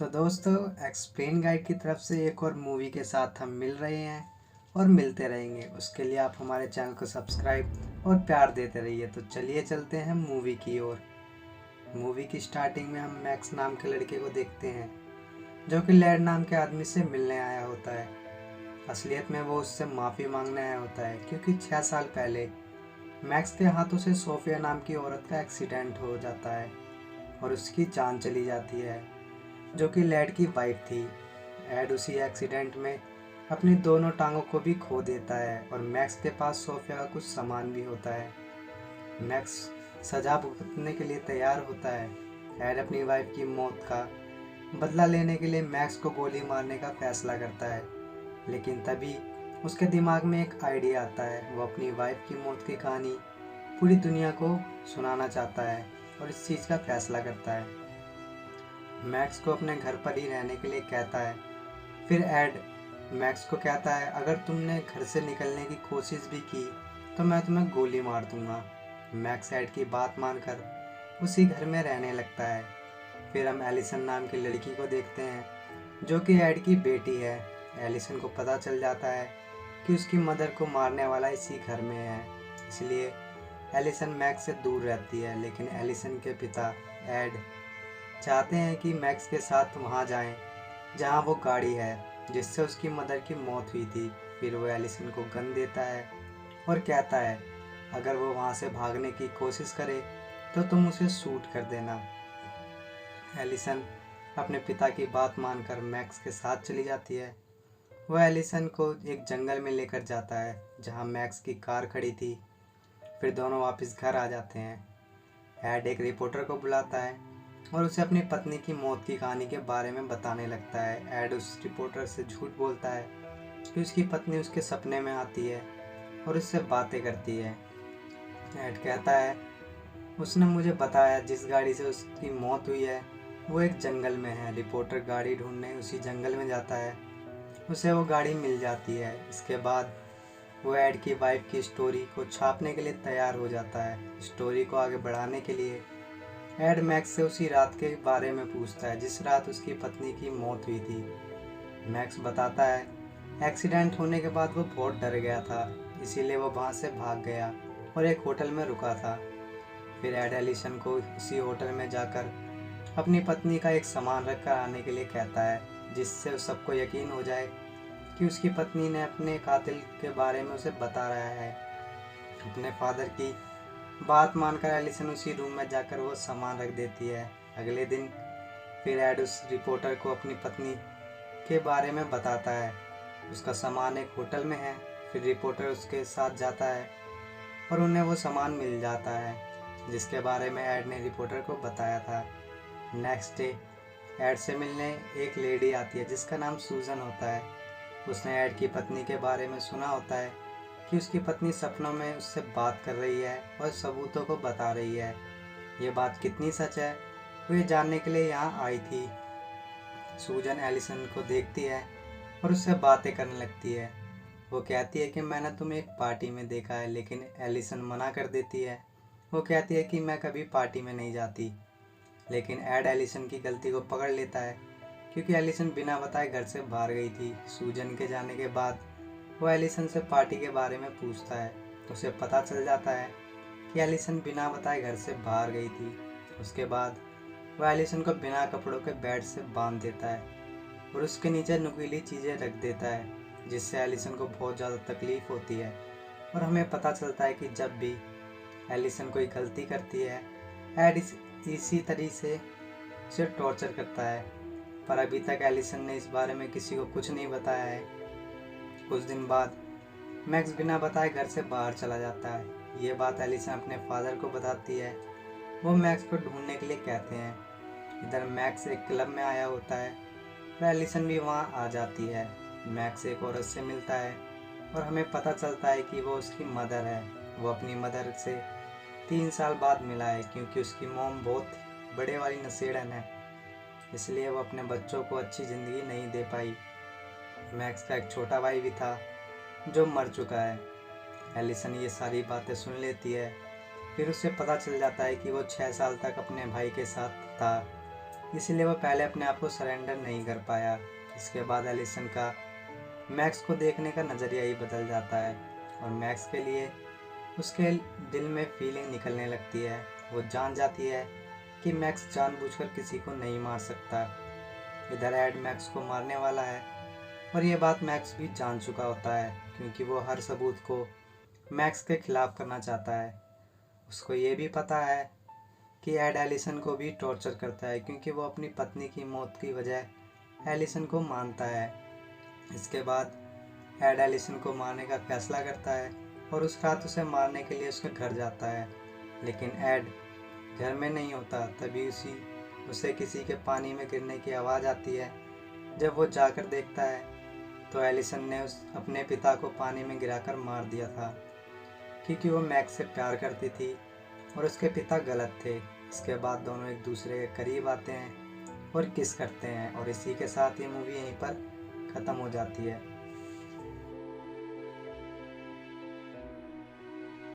तो दोस्तों, explain guide की तरफ से एक और मूवी के साथ हम मिल रहे हैं और मिलते रहेंगे। उसके लिए आप हमारे चैनल को सब्सक्राइब और प्यार देते रहिए। तो चलिए चलते हैं मूवी की ओर। मूवी की स्टार्टिंग में हम मैक्स नाम के लड़के को देखते हैं, जो कि लैड नाम के आदमी से मिलने आया होता है। असलियत में वो उससे माफ़ी मांगने आया होता है, क्योंकि 6 साल पहले मैक्स के हाथों से सोफिया नाम की औरत का एक्सीडेंट हो जाता है और उसकी जान चली जाती है, जो कि लैड की वाइफ थी। एड उसी एक्सीडेंट में अपनी दोनों टांगों को भी खो देता है और मैक्स के पास सोफिया का कुछ सामान भी होता है। मैक्स सजा भुगतने के लिए तैयार होता है। एड अपनी वाइफ की मौत का बदला लेने के लिए मैक्स को गोली मारने का फैसला करता है, लेकिन तभी उसके दिमाग में एक आइडिया आता है। वो अपनी वाइफ की मौत की कहानी पूरी दुनिया को सुनाना चाहता है और इस चीज़ का फैसला करता है। मैक्स को अपने घर पर ही रहने के लिए कहता है। फिर एड मैक्स को कहता है, अगर तुमने घर से निकलने की कोशिश भी की तो मैं तुम्हें गोली मार दूंगा। मैक्स एड की बात मानकर उसी घर में रहने लगता है। फिर हम एलिसन नाम की लड़की को देखते हैं, जो कि एड की बेटी है। एलिसन को पता चल जाता है कि उसकी मदर को मारने वाला इसी घर में है, इसलिए एलिसन मैक्स से दूर रहती है। लेकिन एलिसन के पिता एड चाहते हैं कि मैक्स के साथ वहाँ जाएं, जहाँ वो गाड़ी है जिससे उसकी मदर की मौत हुई थी। फिर वो एलिसन को गन देता है और कहता है, अगर वो वहाँ से भागने की कोशिश करे तो तुम उसे शूट कर देना। एलिसन अपने पिता की बात मानकर मैक्स के साथ चली जाती है। वो एलिसन को एक जंगल में लेकर जाता है, जहाँ मैक्स की कार खड़ी थी। फिर दोनों वापस घर आ जाते हैं। एड एक रिपोर्टर को बुलाता है और उसे अपनी पत्नी की मौत की कहानी के बारे में बताने लगता है। एड उस रिपोर्टर से झूठ बोलता है कि उसकी पत्नी उसके सपने में आती है और उससे बातें करती है। एड कहता है, उसने मुझे बताया जिस गाड़ी से उसकी मौत हुई है वो एक जंगल में है। रिपोर्टर गाड़ी ढूंढने उसी जंगल में जाता है। उसे वो गाड़ी मिल जाती है। इसके बाद वो एड की वाइफ की स्टोरी को छापने के लिए तैयार हो जाता है। स्टोरी को आगे बढ़ाने के लिए एड मैक्स से उसी रात के बारे में पूछता है जिस रात उसकी पत्नी की मौत हुई थी। मैक्स बताता है, एक्सीडेंट होने के बाद वो बहुत डर गया था, इसीलिए वो वहाँ से भाग गया और एक होटल में रुका था। फिर एड एलिसन को उसी होटल में जाकर अपनी पत्नी का एक सामान रख कर आने के लिए कहता है, जिससे सबको यकीन हो जाए कि उसकी पत्नी ने अपने कातिल के बारे में उसे बता रहा है। अपने फादर की बात मानकर एलिसन उसी रूम में जाकर वो सामान रख देती है। अगले दिन फिर एड उस रिपोर्टर को अपनी पत्नी के बारे में बताता है। उसका सामान एक होटल में है। फिर रिपोर्टर उसके साथ जाता है और उन्हें वो सामान मिल जाता है जिसके बारे में एड ने रिपोर्टर को बताया था। नेक्स्ट डे एड से मिलने एक लेडी आती है जिसका नाम सूजन होता है। उसने एड की पत्नी के बारे में सुना होता है कि उसकी पत्नी सपनों में उससे बात कर रही है और सबूतों को बता रही है। ये बात कितनी सच है वो ये जानने के लिए यहाँ आई थी। सूजन एलिसन को देखती है और उससे बातें करने लगती है। वो कहती है कि मैंने तुम्हें एक पार्टी में देखा है, लेकिन एलिसन मना कर देती है। वो कहती है कि मैं कभी पार्टी में नहीं जाती। लेकिन एड एलिसन की गलती को पकड़ लेता है, क्योंकि एलिसन बिना बताए घर से बाहर गई थी। सूजन के जाने के बाद वो एलिसन से पार्टी के बारे में पूछता है। उसे पता चल जाता है कि एलिसन बिना बताए घर से बाहर गई थी। उसके बाद वो एलिसन को बिना कपड़ों के बेड से बांध देता है और उसके नीचे नुकीली चीज़ें रख देता है, जिससे एलिसन को बहुत ज़्यादा तकलीफ़ होती है। और हमें पता चलता है कि जब भी एलिसन कोई गलती करती है, एड इसी तरीके से उसे टॉर्चर करता है। पर अभी तक एलिसन ने इस बारे में किसी को कुछ नहीं बताया है। कुछ दिन बाद मैक्स बिना बताए घर से बाहर चला जाता है। ये बात एलिसन अपने फादर को बताती है। वो मैक्स को ढूंढने के लिए कहते हैं। इधर मैक्स एक क्लब में आया होता है और एलिसन भी वहाँ आ जाती है। मैक्स एक औरत से मिलता है और हमें पता चलता है कि वो उसकी मदर है। वो अपनी मदर से 3 साल बाद मिला है, क्योंकि उसकी मॉम बहुत बड़े वाली नशेड़न है, इसलिए वो अपने बच्चों को अच्छी ज़िंदगी नहीं दे पाई। मैक्स का एक छोटा भाई भी था जो मर चुका है। एलिसन ये सारी बातें सुन लेती है। फिर उसे पता चल जाता है कि वो 6 साल तक अपने भाई के साथ था। इसीलिए वो पहले अपने आप को सरेंडर नहीं कर पाया। इसके बाद एलिसन का मैक्स को देखने का नज़रिया ही बदल जाता है और मैक्स के लिए उसके दिल में फीलिंग निकलने लगती है। वो जान जाती है कि मैक्स जानबूझकर किसी को नहीं मार सकता। इधर एड मैक्स को मारने वाला है और ये बात मैक्स भी जान चुका होता है, क्योंकि वो हर सबूत को मैक्स के खिलाफ करना चाहता है। उसको ये भी पता है कि एड एलिसन को भी टॉर्चर करता है, क्योंकि वो अपनी पत्नी की मौत की वजह एलिसन को मानता है। इसके बाद एड एलिसन को मारने का फैसला करता है और उस रात उसे मारने के लिए उसके घर जाता है। लेकिन एड घर में नहीं होता। तभी उसे किसी के पानी में गिरने की आवाज़ आती है। जब वो जाकर देखता है तो एलिसन ने अपने पिता को पानी में गिराकर मार दिया था, क्योंकि वो मैक्स से प्यार करती थी और उसके पिता गलत थे। इसके बाद दोनों एक दूसरे के करीब आते हैं और किस करते हैं और इसी के साथ ये मूवी यहीं पर ख़त्म हो जाती है।